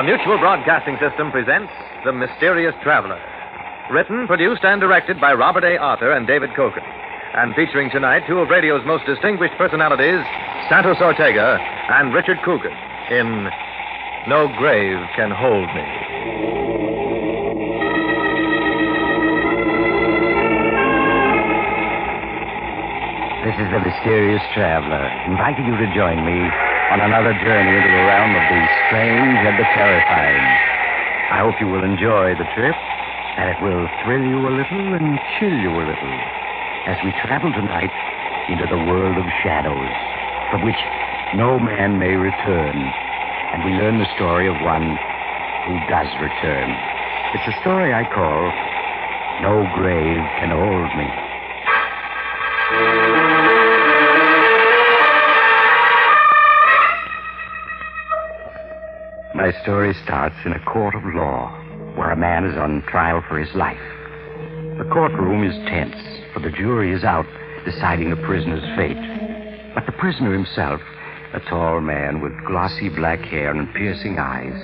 Mutual Broadcasting System presents The Mysterious Traveler. Written, produced, and directed by Robert A. Arthur and David Coken. And featuring tonight two of radio's most distinguished personalities, Santos Ortega and Richard Coogan, in No Grave Can Hold Me. This is The Mysterious Traveler, inviting you to join me on another journey into the realm of the strange and the terrifying. I hope you will enjoy the trip, and it will thrill you a little and chill you a little as we travel tonight into the world of shadows, from which no man may return, and we learn the story of one who does return. It's a story I call No Grave Can Hold Me. My story starts in a court of law, where a man is on trial for his life. The courtroom is tense, for the jury is out deciding the prisoner's fate. But the prisoner himself, a tall man with glossy black hair and piercing eyes,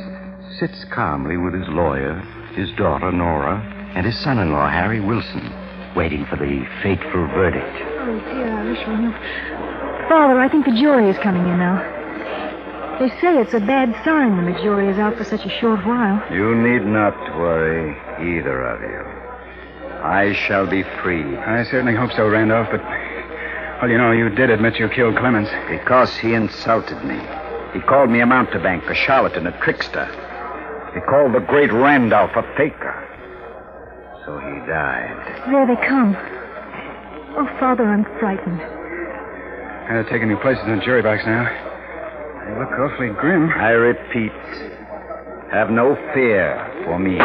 sits calmly with his lawyer, his daughter Nora, and his son-in-law Harry Wilson, waiting for the fateful verdict. Oh, dear, I wish we knew. Father, I think the jury is coming in now. They say it's a bad sign when the jury is out for such a short while. You need not worry, either of you. I shall be free. I certainly hope so, Randolph, but... Well, you know, you did admit you killed Clemens. Because he insulted me. He called me a mountebank, a charlatan, a trickster. He called the great Randolph a faker. So he died. There they come. Oh, Father, I'm frightened. They're taking new places in the jury box now. They look awfully grim. I repeat, have no fear for me.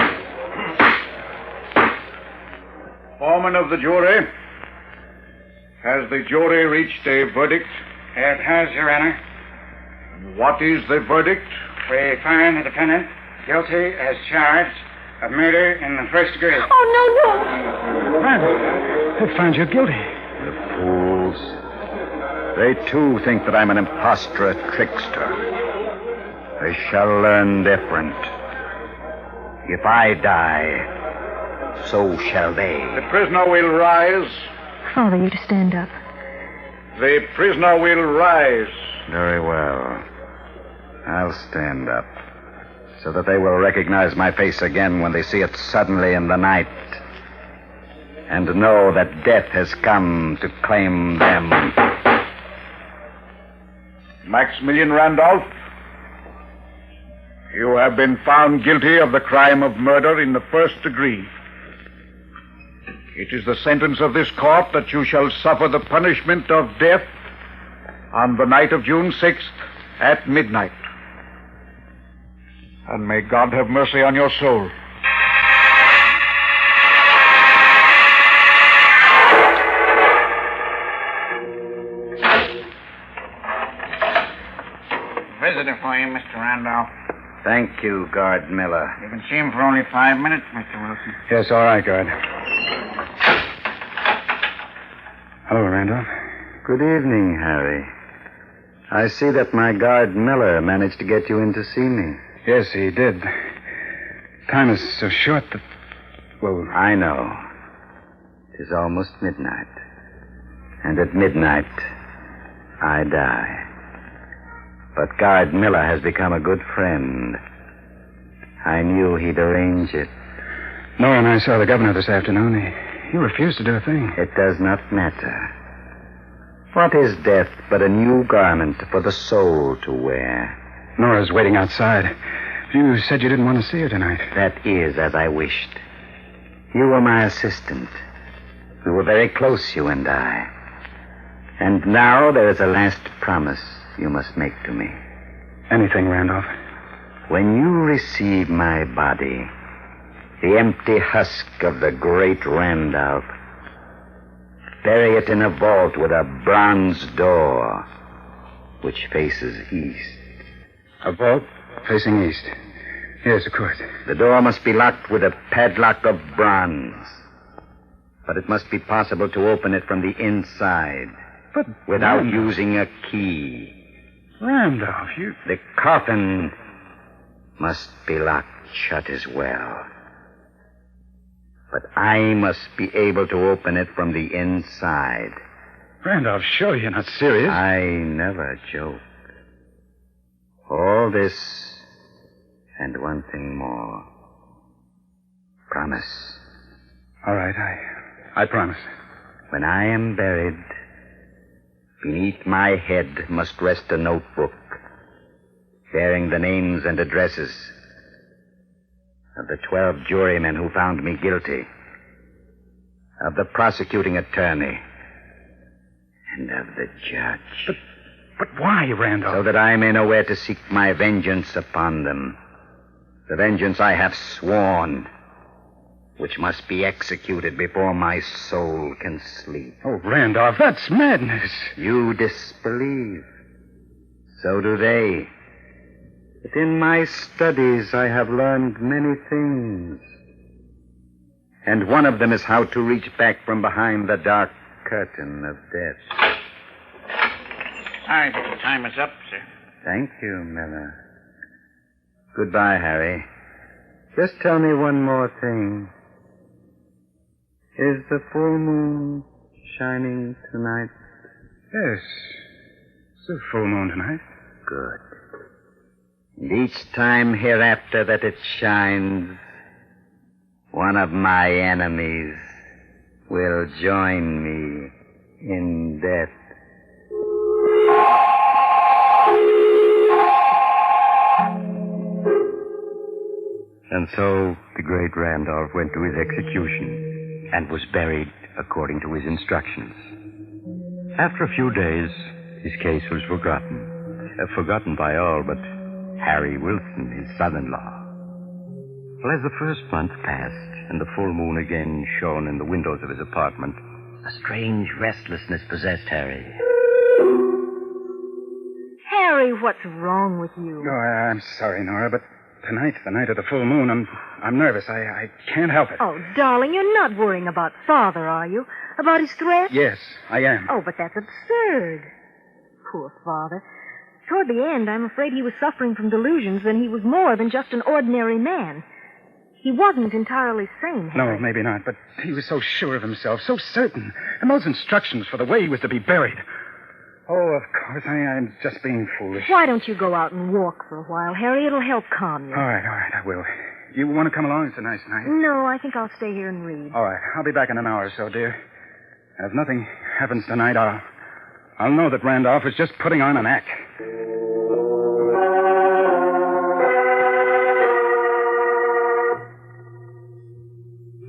Foreman of the jury, has the jury reached a verdict? It has, Your Honor. What is the verdict? We find the defendant guilty as charged of murder in the first degree. Oh, no. Randolph, they found you guilty. The fools. They, too, think that I'm an impostor, a trickster. They shall learn different. If I die, so shall they. The prisoner will rise. Father, you to stand up. The prisoner will rise. Very well. I'll stand up, so that they will recognize my face again when they see it suddenly in the night, and know that death has come to claim them. Maximilian Randolph, you have been found guilty of the crime of murder in the first degree. It is the sentence of this court that you shall suffer the punishment of death on the night of June 6th at midnight. And may God have mercy on your soul. Visitor for you, Mr. Randolph. Thank you, Guard Miller. You can see him for only 5 minutes, Mr. Wilson. Yes, all right, Guard. Hello, Randolph. Good evening, Harry. I see that my guard Miller managed to get you in to see me. Yes, he did. Time is so short that... Well, I know. It is almost midnight. And at midnight, I die. But Guard Miller has become a good friend. I knew he'd arrange it. Nora and I saw the governor this afternoon. He refused to do a thing. It does not matter. What is death but a new garment for the soul to wear? Nora's waiting outside. You said you didn't want to see her tonight. That is as I wished. You were my assistant. We were very close, you and I. And now there is a last promise you must make to me. Anything, Randolph. When you receive my body, the empty husk of the great Randolph, bury it in a vault with a bronze door which faces east. A vault facing east? Yes, of course. The door must be locked with a padlock of bronze. But it must be possible to open it from the inside. But without Randolph. using a key. Randolph, you... The coffin must be locked shut as well. But I must be able to open it from the inside. Randolph, sure you're not serious. I never joke. All this and one thing more. Promise. All right, I promise. When I am buried, beneath my head must rest a notebook bearing the names and addresses of the 12 jurymen who found me guilty, of the prosecuting attorney, and of the judge. But why, Randolph? So that I may know where to seek my vengeance upon them. The vengeance I have sworn, which must be executed before my soul can sleep. Oh, Randolph, that's madness. You disbelieve. So do they. But in my studies, I have learned many things. And one of them is how to reach back from behind the dark curtain of death. All right, time is up, sir. Thank you, Miller. Goodbye, Harry. Just tell me one more thing. Is the full moon shining tonight? Yes. It's a full moon tonight. Good. And each time hereafter that it shines, one of my enemies will join me in death. And so the great Randolph went to his execution and was buried according to his instructions. After a few days, his case was forgotten. Forgotten by all but Harry Wilson, his son-in-law. Well, as the first month passed and the full moon again shone in the windows of his apartment, a strange restlessness possessed Harry. Harry, what's wrong with you? Oh, I'm sorry, Nora, but tonight's the night of the full moon. I'm nervous. I can't help it. Oh, darling, you're not worrying about Father, are you? About his threat? Yes, I am. Oh, but that's absurd. Poor Father. Toward the end, I'm afraid he was suffering from delusions, and he was more than just an ordinary man. He wasn't entirely sane, Harry. No, maybe not, but he was so sure of himself, so certain. And those instructions for the way he was to be buried. Oh, of course, I'm just being foolish. Why don't you go out and walk for a while, Harry? It'll help calm you. All right, I will. You want to come along? It's a nice night. No, I think I'll stay here and read. All right, I'll be back in an hour or so, dear. And if nothing happens tonight, I'll know that Randolph is just putting on an act.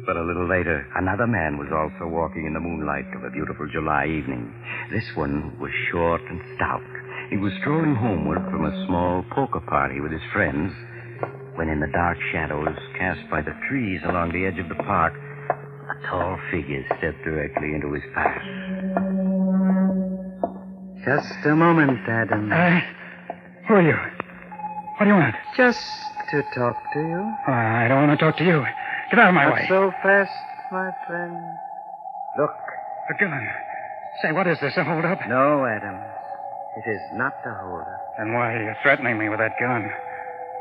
But a little later, another man was also walking in the moonlight of a beautiful July evening. This one was short and stout. He was strolling homeward from a small poker party with his friends when in the dark shadows cast by the trees along the edge of the park, a tall figure stepped directly into his path. Just a moment, Adam. Who are you? What do you want? Just to talk to you. I don't want to talk to you. Get out of my Not way. so fast, my friend. Look. A gun. Say, what is this, a hold-up? No, Adam. It is not a hold-up. Then why are you threatening me with that gun?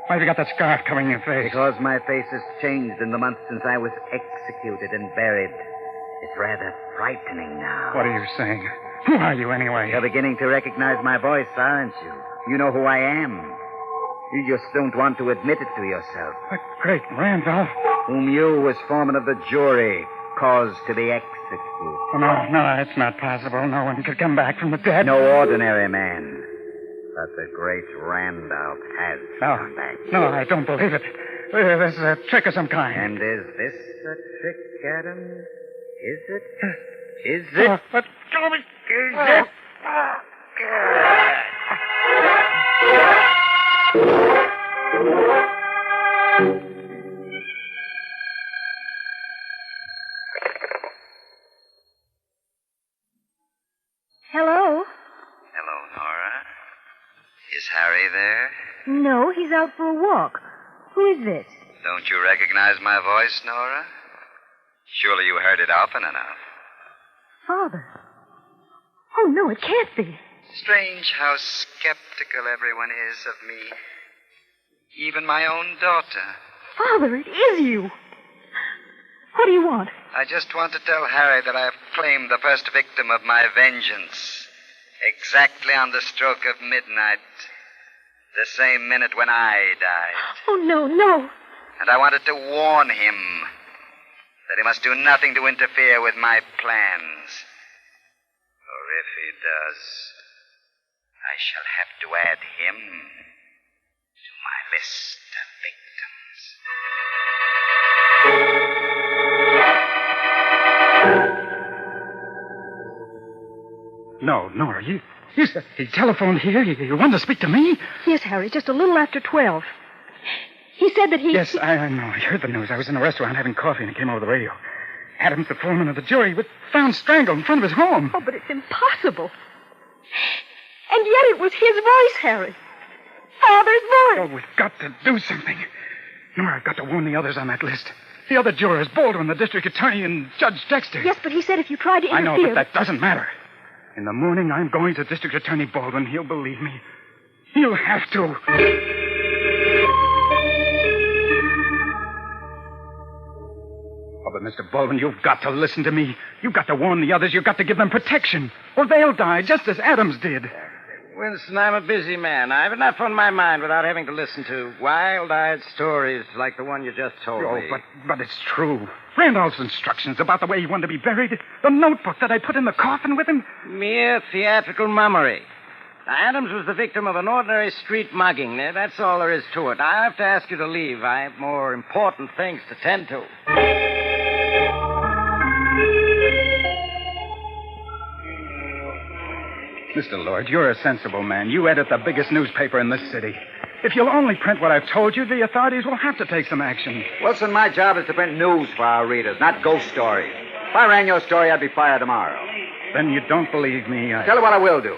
Why have you got that scarf covering your face? Because my face has changed in the months since I was executed and buried. It's rather frightening now. What are you saying? Who are you, anyway? You're beginning to recognize my voice, aren't you? You know who I am. You just don't want to admit it to yourself. The great Randolph. Whom you, as foreman of the jury, caused to be executed. Oh, no, it's not possible. No one could come back from the dead. No ordinary man. But the great Randolph has come back. No, I don't believe it. This is a trick of some kind. And is this a trick, Adam? Is it? Is it? Let go of me. Is it? Hello? Hello, Nora. Is Harry there? No, he's out for a walk. Who is this? Don't you recognize my voice, Nora? Surely you heard it often enough. Father. Oh, no, it can't be. Strange how skeptical everyone is of me. Even my own daughter. Father, it is you. What do you want? I just want to tell Harry that I have claimed the first victim of my vengeance. Exactly on the stroke of midnight. The same minute when I died. Oh, no, no. And I wanted to warn him that he must do nothing to interfere with my plans. For if he does, I shall have to add him to my list of victims. No, Nora, he telephoned here. You wanted to speak to me? Yes, Harry, just a little after 12. He said that he... Yes, I know. I heard the news. I was in a restaurant having coffee, and it came over the radio. Adams, the foreman of the jury, was found strangled in front of his home. Oh, but it's impossible. And yet it was his voice, Harry. Father's voice. Oh, we've got to do something. Nora, I've got to warn the others on that list. The other jurors, Baldwin, the district attorney, and Judge Dexter. Yes, but he said if you tried to interfere... I know, but that doesn't matter. In the morning, I'm going to District Attorney Baldwin. He'll believe me. He'll have to. Oh, but Mr. Baldwin, you've got to listen to me. You've got to warn the others. You've got to give them protection. Or they'll die, just as Adams did. Winston, I'm a busy man. I have enough on my mind without having to listen to wild-eyed stories like the one you just told me. But it's true. Randolph's instructions about the way he wanted to be buried, the notebook that I put in the coffin with him. Mere theatrical mummery. Now, Adams was the victim of an ordinary street mugging. That's all there is to it. I have to ask you to leave. I have more important things to tend to. Mr. Lord, you're a sensible man. You edit the biggest newspaper in this city. If you'll only print what I've told you, the authorities will have to take some action. Wilson, my job is to print news for our readers, not ghost stories. If I ran your story, I'd be fired tomorrow. Then you don't believe me. Tell you what I will do.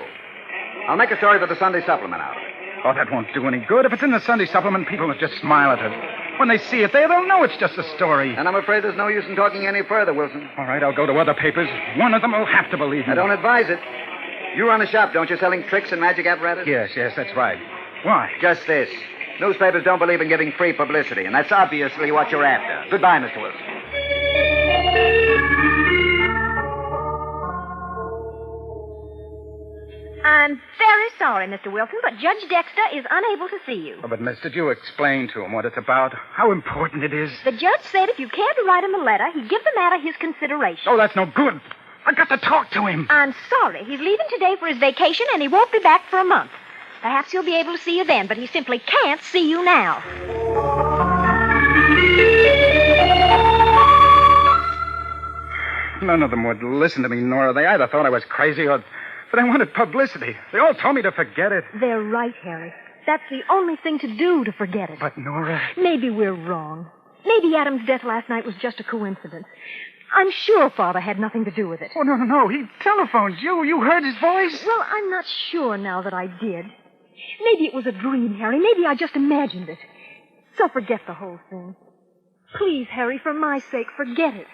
I'll make a story for the Sunday supplement out of it. Oh, that won't do any good. If it's in the Sunday supplement, people will just smile at it. When they see it there, they'll know it's just a story. And I'm afraid there's no use in talking any further, Wilson. All right, I'll go to other papers. One of them will have to believe me. I don't advise it. You run a shop, don't you, selling tricks and magic apparatus? Yes, that's right. Why? Just this. Newspapers don't believe in giving free publicity, and that's obviously what you're after. Goodbye, Mr. Wilson. I'm very sorry, Mr. Wilson, but Judge Dexter is unable to see you. Oh, but, miss, did you explain to him what it's about? How important it is? The judge said if you cared to write him a letter, he'd give the matter his consideration. Oh, that's no good. I got to talk to him. I'm sorry. He's leaving today for his vacation, and he won't be back for a month. Perhaps he'll be able to see you then, but he simply can't see you now. None of them would listen to me, Nora. They either thought I was crazy or... But I wanted publicity. They all told me to forget it. They're right, Harry. That's the only thing to do to forget it. But, Nora... Maybe we're wrong. Maybe Adam's death last night was just a coincidence. I'm sure Father had nothing to do with it. Oh, no. He telephoned you. You heard his voice? Well, I'm not sure now that I did. Maybe it was a dream, Harry. Maybe I just imagined it. So forget the whole thing. Please, Harry, for my sake, forget it.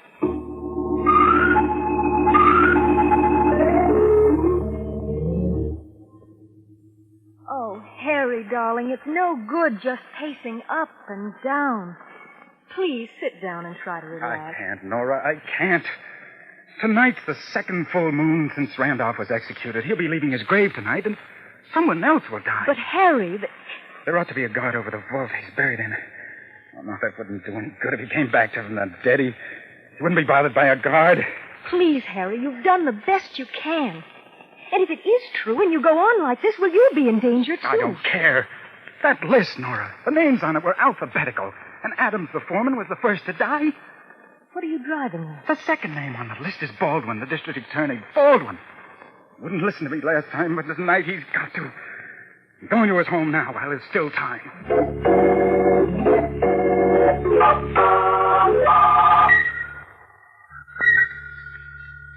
Oh, Harry, darling, it's no good just pacing up and down. Please sit down and try to relax. I can't, Nora. I can't. Tonight's the second full moon since Randolph was executed. He'll be leaving his grave tonight, and someone else will die. But, Harry... There ought to be a guard over the vault he's buried in. Oh, no, that wouldn't do any good if he came back to from the dead. He wouldn't be bothered by a guard. Please, Harry, you've done the best you can. And if it is true and you go on like this, well, you'll be in danger, too. I don't care. That list, Nora, the names on it were alphabetical. And Adams, the foreman, was the first to die. What are you driving at? The second name on the list is Baldwin, the district attorney. Baldwin. Wouldn't listen to me last time, but tonight he's got to. I'm going to his home now while there's still time.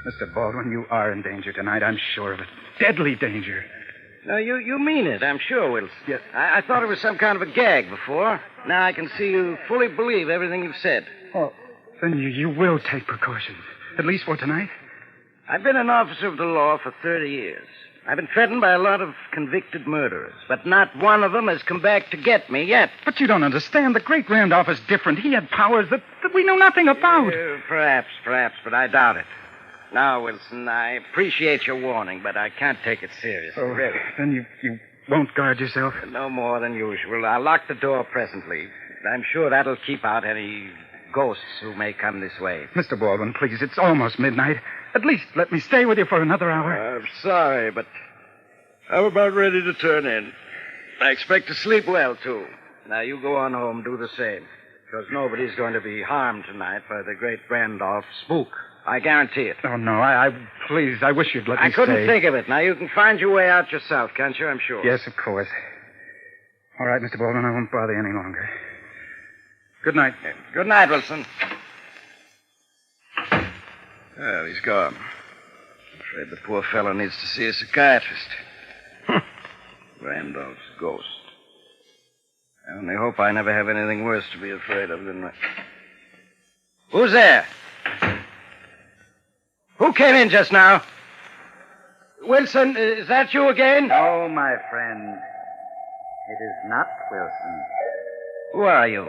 Mr. Baldwin, you are in danger tonight. I'm sure of it. Deadly danger. No, you mean it, I'm sure, Wilson. Yes. I thought it was some kind of a gag before. Now I can see you fully believe everything you've said. Oh, then you will take precautions, at least for tonight? I've been an officer of the law for 30 years. I've been threatened by a lot of convicted murderers, but not one of them has come back to get me yet. But you don't understand. The great Randolph is different. He had powers that we know nothing about. Perhaps, but I doubt it. Now, Wilson, I appreciate your warning, but I can't take it seriously. Oh, really. Then you won't guard yourself? No more than usual. I'll lock the door presently. I'm sure that'll keep out any ghosts who may come this way. Mr. Baldwin, please, it's almost midnight. At least let me stay with you for another hour. I'm sorry, but I'm about ready to turn in. I expect to sleep well, too. Now, you go on home, do the same. Because nobody's going to be harmed tonight by the great Randolph spook. I guarantee it. Oh, no, please, I wish you'd let me I couldn't stay. think of it. Now, you can find your way out yourself, can't you? I'm sure. Yes, of course. All right, Mr. Baldwin, I won't bother you any longer. Good night. Good night, Wilson. Well, he's gone. I'm afraid the poor fellow needs to see a psychiatrist. Randolph's ghost. I only hope I never have anything worse to be afraid of than that. Who's there? Who came in just now? Wilson, is that you again? No, my friend. It is not Wilson. Who are you?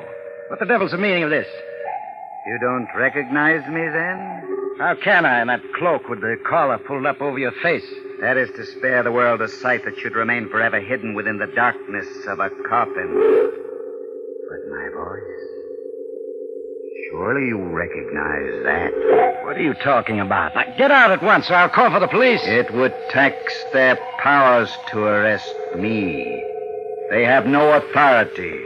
What the devil's the meaning of this? You don't recognize me, then? How can I in that cloak with the collar pulled up over your face? That is to spare the world a sight that should remain forever hidden within the darkness of a coffin. But my voice? Surely you recognize that. What are you talking about? Now, get out at once or I'll call for the police. It would tax their powers to arrest me. They have no authority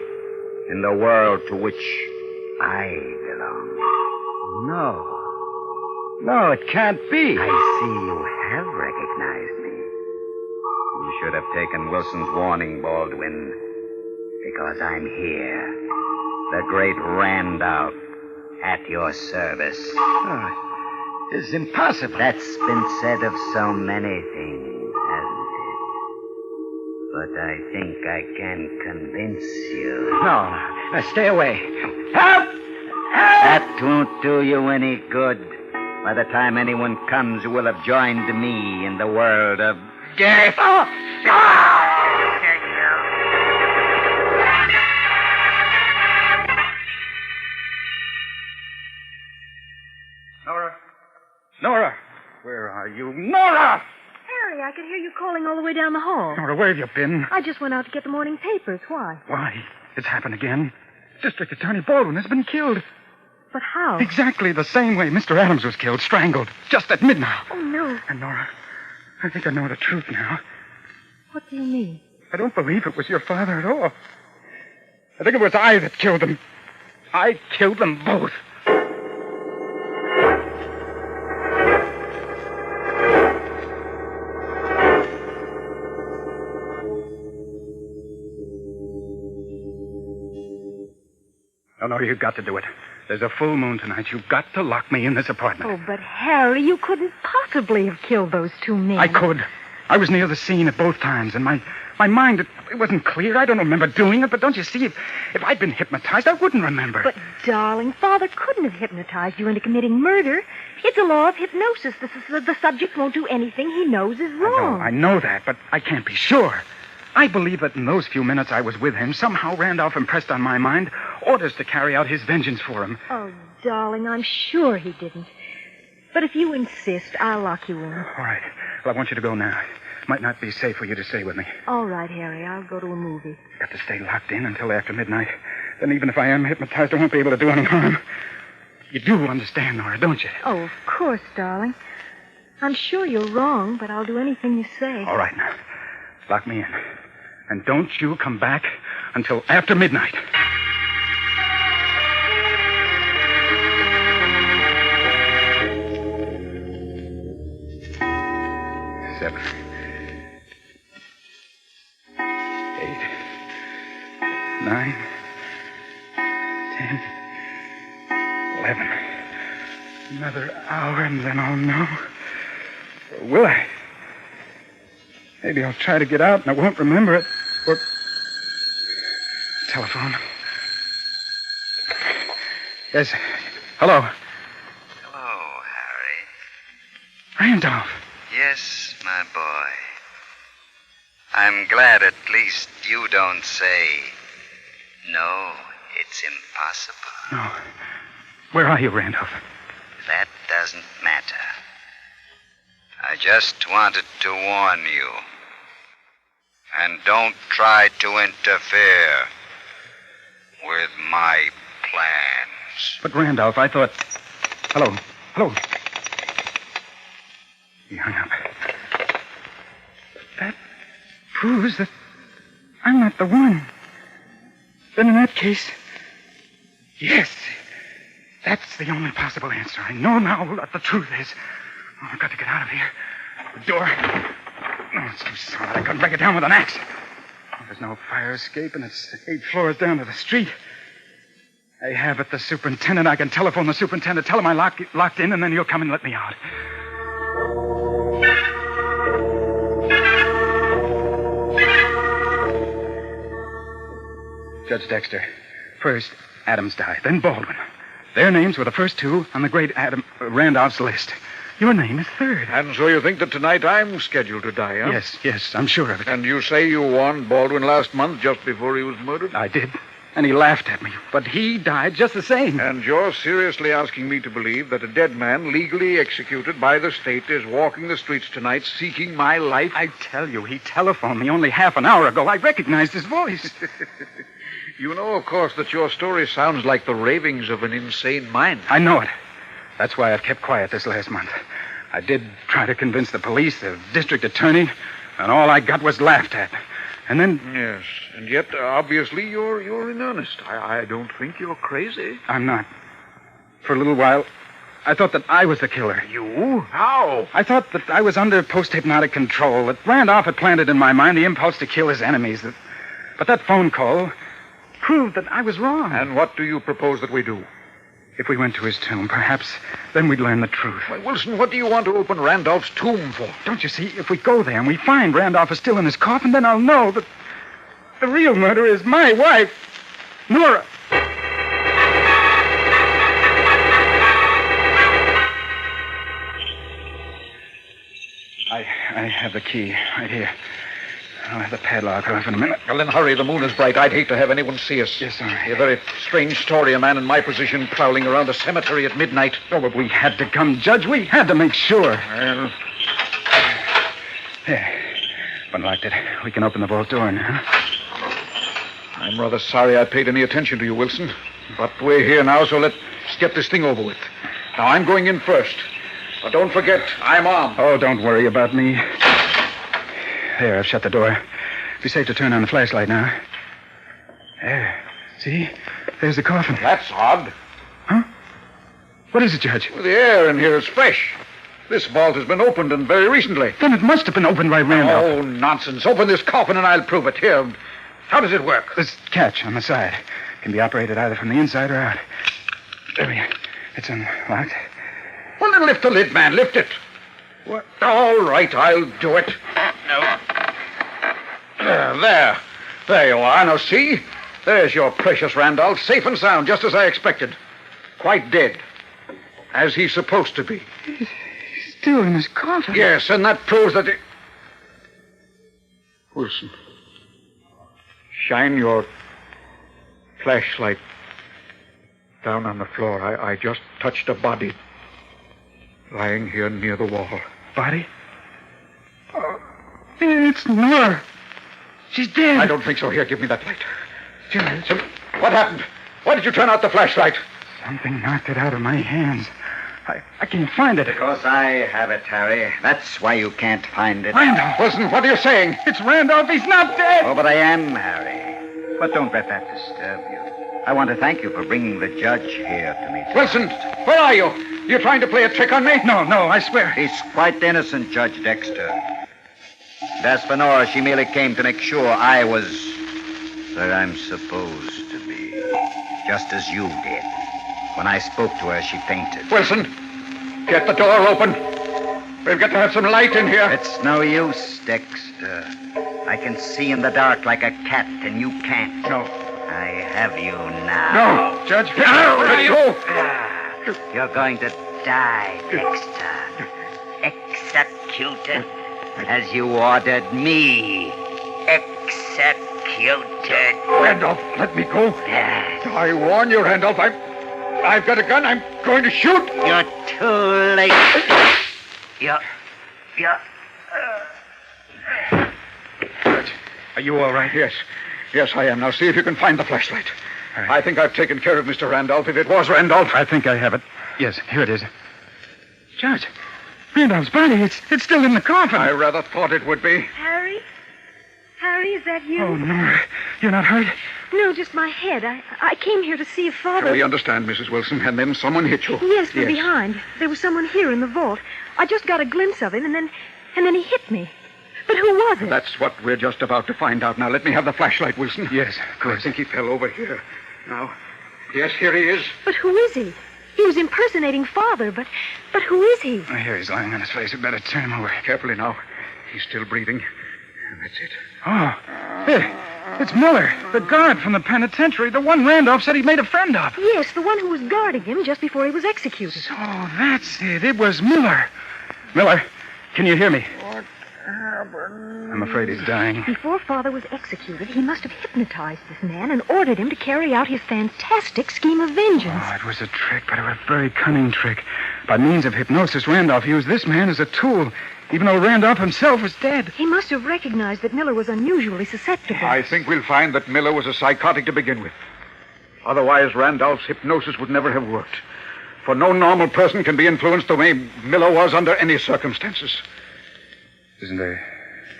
in the world to which I belong. No, it can't be. I see you have recognized me. You should have taken Wilson's warning, Baldwin, because I'm here, the great Randolph, at your service. Oh, it's impossible. That's been said of so many things, hasn't it? But I think I can convince you. No, stay away. Help! That won't do you any good. By the time anyone comes, you will have joined me in the world of death. Nora! Where are you? Nora! Harry, I could hear you calling all the way down the hall. Nora, where have you been? I just went out to get the morning papers. Why? Why? It's happened again. District Attorney Baldwin has been killed. But how? Exactly the same way Mr. Adams was killed, strangled, just at midnight. Oh, no. And Nora, I think I know the truth now. What do you mean? I don't believe it was your father at all. I think it was I that killed them. I killed them both. Oh, no, you've got to do it. There's a full moon tonight. You've got to lock me in this apartment. Oh, but Harry, you couldn't possibly have killed those two men. I could. I was near the scene at both times, and my mind, it wasn't clear. I don't remember doing it, but don't you see, if I'd been hypnotized, I wouldn't remember. But, darling, Father couldn't have hypnotized you into committing murder. It's a law of hypnosis. The subject won't do anything he knows is wrong. I know that, but I can't be sure. I believe that in those few minutes I was with him, somehow Randolph impressed on my mind orders to carry out his vengeance for him. Oh, darling, I'm sure he didn't. But if you insist, I'll lock you in. All right. Well, I want you to go now. It might not be safe for you to stay with me. All right, Harry, I'll go to a movie. Got to stay locked in until after midnight. Then even if I am hypnotized, I won't be able to do any harm. You do understand, Nora, don't you? Oh, of course, darling. I'm sure you're wrong, but I'll do anything you say. All right, now. Lock me in. And don't you come back until after midnight. 7, 8, 9, 10, 11. Another hour and then I'll know. Or will I? Maybe I'll try to get out and I won't remember it. Or... Telephone. Yes. Hello. Hello, Harry. Randolph. Yes, my boy. I'm glad at least you don't say, no, it's impossible. No. Where are you, Randolph? That doesn't matter. I just wanted to warn you. And don't try to interfere with my plans. But, Randolph, I thought... Hello. He hung up. That proves that I'm not the one. Then in that case... Yes. That's the only possible answer. I know now what the truth is. Oh, I've got to get out of here. The door... No, it's too solid. I couldn't break it down with an axe. Oh, there's no fire escape, and it's 8 floors down to the street. I have it, the superintendent. I can telephone the superintendent, tell him I locked in, and then he'll come and let me out. Judge Dexter, first Adams died, then Baldwin. Their names were the first 2 on the great Randolph's list. Your name is third. And so you think that tonight I'm scheduled to die, huh? Yes, I'm sure of it. And you say you warned Baldwin last month just before he was murdered? I did. And he laughed at me. But he died just the same. And you're seriously asking me to believe that a dead man legally executed by the state is walking the streets tonight seeking my life? I tell you, he telephoned me only half an hour ago. I recognized his voice. You know, of course, that your story sounds like the ravings of an insane mind. I know it. That's why I've kept quiet this last month. I did try to convince the police, the district attorney, and all I got was laughed at. And then... Yes, and yet, obviously, you're in earnest. I don't think you're crazy. I'm not. For a little while, I thought that I was the killer. You? How? I thought that I was under post-hypnotic control, that Randolph had planted in my mind the impulse to kill his enemies. But that phone call proved that I was wrong. And what do you propose that we do? If we went to his tomb, perhaps then we'd learn the truth. Why, Wilson, what do you want to open Randolph's tomb for? Don't you see? If we go there and we find Randolph is still in his coffin, then I'll know that the real murderer is my wife, Nora. I have the key right here. I'll have the padlock off in a minute. Well, then hurry. The moon is bright. I'd hate to have anyone see us. Yes, sir. A very strange story, a man in my position prowling around a cemetery at midnight. Oh, but we had to come, Judge. We had to make sure. Well... There. Unlocked it. We can open the vault door now. I'm rather sorry I paid any attention to you, Wilson. But we're here now, so let's get this thing over with. Now, I'm going in first. But don't forget, I'm armed. Oh, don't worry about me. There, I've shut the door. Be safe to turn on the flashlight now. There. See? There's the coffin. That's odd. Huh? What is it, Judge? Well, the air in here is fresh. This vault has been opened, and very recently. Then it must have been opened by Randolph. Oh, nonsense. Open this coffin and I'll prove it. Here. How does it work? This catch on the side can be operated either from the inside or out. There we are. It's unlocked. Well, then lift the lid, man. Lift it. What? All right, I'll do it. No. There. There you are. Now, see? There's your precious Randolph, safe and sound, just as I expected. Quite dead. As he's supposed to be. He's still in his coffin. Yes, and that proves that... Wilson, shine your flashlight down on the floor. I just touched a body lying here near the wall. Body? Oh, it's Nora. She's dead. I don't think so. Here, give me that light. Judge. What happened? Why did you turn out the flashlight? Something knocked it out of my hands. I can't find it. Because I have it, Harry. That's why you can't find it. Randolph. Wilson, what are you saying? It's Randolph. He's not dead. Oh, but I am, Harry. But don't let that disturb you. I want to thank you for bringing the judge here to me. Wilson, where are you? You're trying to play a trick on me? No, I swear. He's quite innocent, Judge Dexter. And as for Nora, she merely came to make sure I was where I'm supposed to be. Just as you did. When I spoke to her, she fainted. Wilson, get the door open. We've got to have some light in here. It's no use, Dexter. I can see in the dark like a cat, and you can't. No. I have you now. No, Judge. Let go. You're going to die, Dexter. Executed as you ordered me. executed. Randolph, let me go. I warn you, Randolph. I've got a gun. I'm going to shoot. You're too late. You're... Are you all right? Yes. Yes, I am. Now see if you can find the flashlight. Right. I think I've taken care of Mr. Randolph, if it was Randolph. I think I have it. Yes, here it is. Judge, Randolph's body, it's still in the coffin. I rather thought it would be. Harry? Harry, is that you? Oh, no. You're not hurt? No, just my head. I came here to see if Father... We understand, Mrs. Wilson, and then someone hit you. Yes, from behind. There was someone here in the vault. I just got a glimpse of him, and then he hit me. But who was it? That's what we're just about to find out. Now, let me have the flashlight, Wilson. Yes, of course. I think he fell over here. Now, yes, here he is. But who is he? He was impersonating Father, but who is he? Here he's lying on his face. We'd better turn him over. Carefully now. He's still breathing. That's it. Oh, hey, it's Miller, the guard from the penitentiary, the one Randolph said he made a friend of. Yes, the one who was guarding him just before he was executed. So that's it. It was Miller. Miller, can you hear me? What happened? I'm afraid he's dying. Before Father was executed, he must have hypnotized this man and ordered him to carry out his fantastic scheme of vengeance. Oh, it was a trick, but a very cunning trick. By means of hypnosis, Randolph used this man as a tool, even though Randolph himself was dead. He must have recognized that Miller was unusually susceptible. I think we'll find that Miller was a psychotic to begin with. Otherwise, Randolph's hypnosis would never have worked. For no normal person can be influenced the way Miller was under any circumstances. Isn't there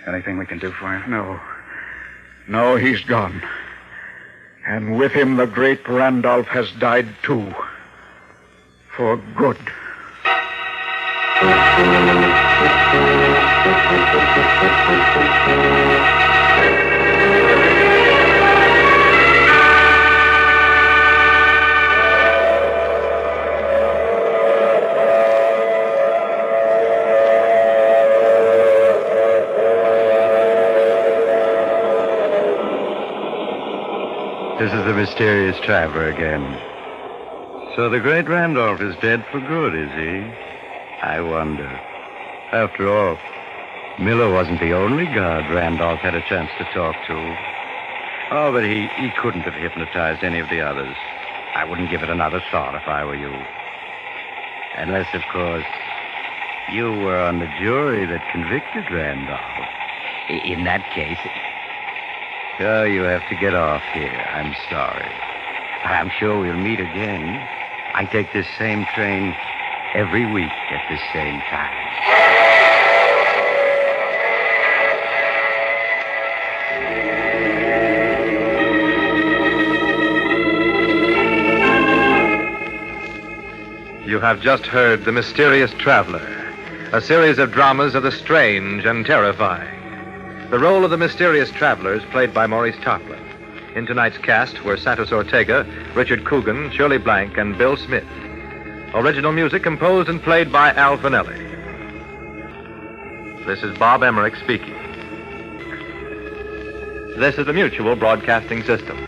anything we can do for him? No. No, he's gone. And with him, the great Randolph has died, too. For good. This is the mysterious traveler again. So the great Randolph is dead for good, is he? I wonder. After all, Miller wasn't the only guard Randolph had a chance to talk to. Oh, but he couldn't have hypnotized any of the others. I wouldn't give it another thought if I were you. Unless, of course, you were on the jury that convicted Randolph. In that case... Oh, you have to get off here. I'm sorry. I'm sure we'll meet again. I take this same train every week at this same time. You have just heard The Mysterious Traveler, a series of dramas of the strange and terrifying. The role of the mysterious traveler is played by Maurice Tarplin. In tonight's cast were Santos Ortega, Richard Coogan, Shirley Blank, and Bill Smith. Original music composed and played by Al Finelli. This is Bob Emmerich speaking. This is the Mutual Broadcasting System.